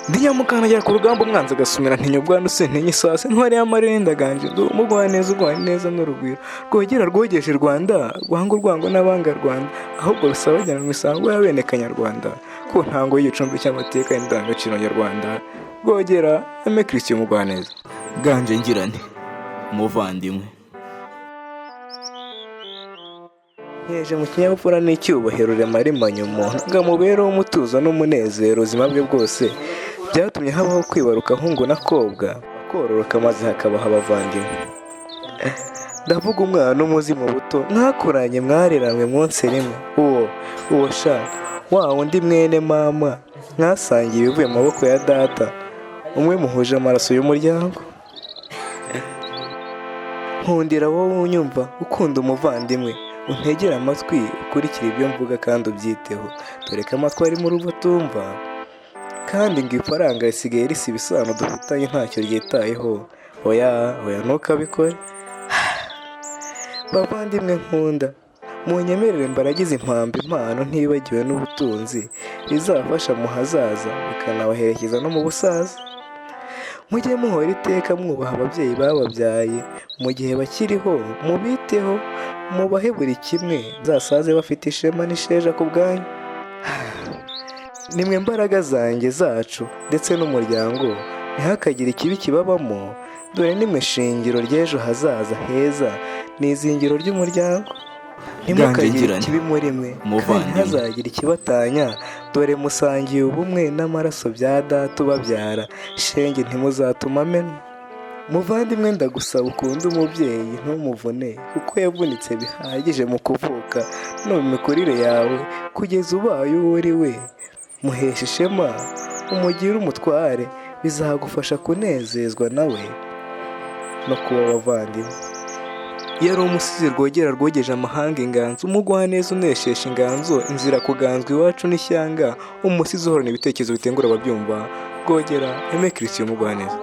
ndi nyamukandagira ku rugamba umwanzi agasumira ntinya ubwandu sintinya isase ntwari y'amarere ndaganje ndi umugwaneza ugwana neza n'urugwiro rwogera rwogeje Rwanda rwanga urwango n'abanga Rwanda ahubwo rusaba bajyana mu misango y'abene Kanyarwanda ku ntango y'igicumbi cy'amateka y'indangagaciro nyarwanda rwogera Aime Christian Mugwaneza ganje ngirane umuvandimwe. Nyeje mu kinyabupfura n'icyubahiro remaremanye umuntu ngamubereho umutuzo n'umunezero ubuzima bwe bwose byatumye habaho kwibaruka hungu na kobwa kororoka maze hakabaho abavandimwe. Ndavuga umwana umuzimu buto mwakuranye mwareranwe munsi rimwe uwo sha wa wundi mwene mama mwasangiye ibivuye mu maboko ya data umwe muhuje amaraso y'umuryango. Nkundira wowe unyumva ukunda umuvandimwe untegera amatwi ukurikira ibyo mvuga kandi ubyiteho dore ko amatwi ari mu rugo atumva kandi ngo ifaranga risigaye risa ibisano dufitanye ntacyo ryitayeho. Oya ntukabikore bavandimwe nkunda munyemerere mbaragize impano ntibagiwe n'ubutunzi bizafasha mu hazaza bikanabaherekeza no mu busaza. Mujye muhora iteka mwubaha ababyeyi bababyaye mu gihe bakiriho mubiteho mubahe buri kimwe zasaze bafite ishema n'isheja ku bwanyu. Nimwe mbaraga zanjye zacu ndetse n'umuryango ntihakagire ikibi kibabamo dore nimwe shingiro ry'ejo hazaza heza n'izingiro ry'umuryango. Ntimukagire ikibi muri mwe kandi ntihazagire ikibatanya dore musangiye ubumwe n'amaraso bya data ubabyara shenge ntimuzatuma amenwa. Muvandimwe ndagusaba ukunde umubyeyi ntumuvune kuko yavunitse bihagije mu kuvuka no mu mikurire yawe kugeza ubaye uwo uri we. Muheshe ishema umugire umutware bizagufasha kunezezwa nawe no kuba abavandimwe. Yari umusizi rwogera rwogeje amahanga inganzo umugwaneza uneshesha inganzo inzira kuganzwa iwacu n'ishyanga umusizi uhorana ibitekerezo bitengura ababyumva rwogera Aime Christian Mugwaneza.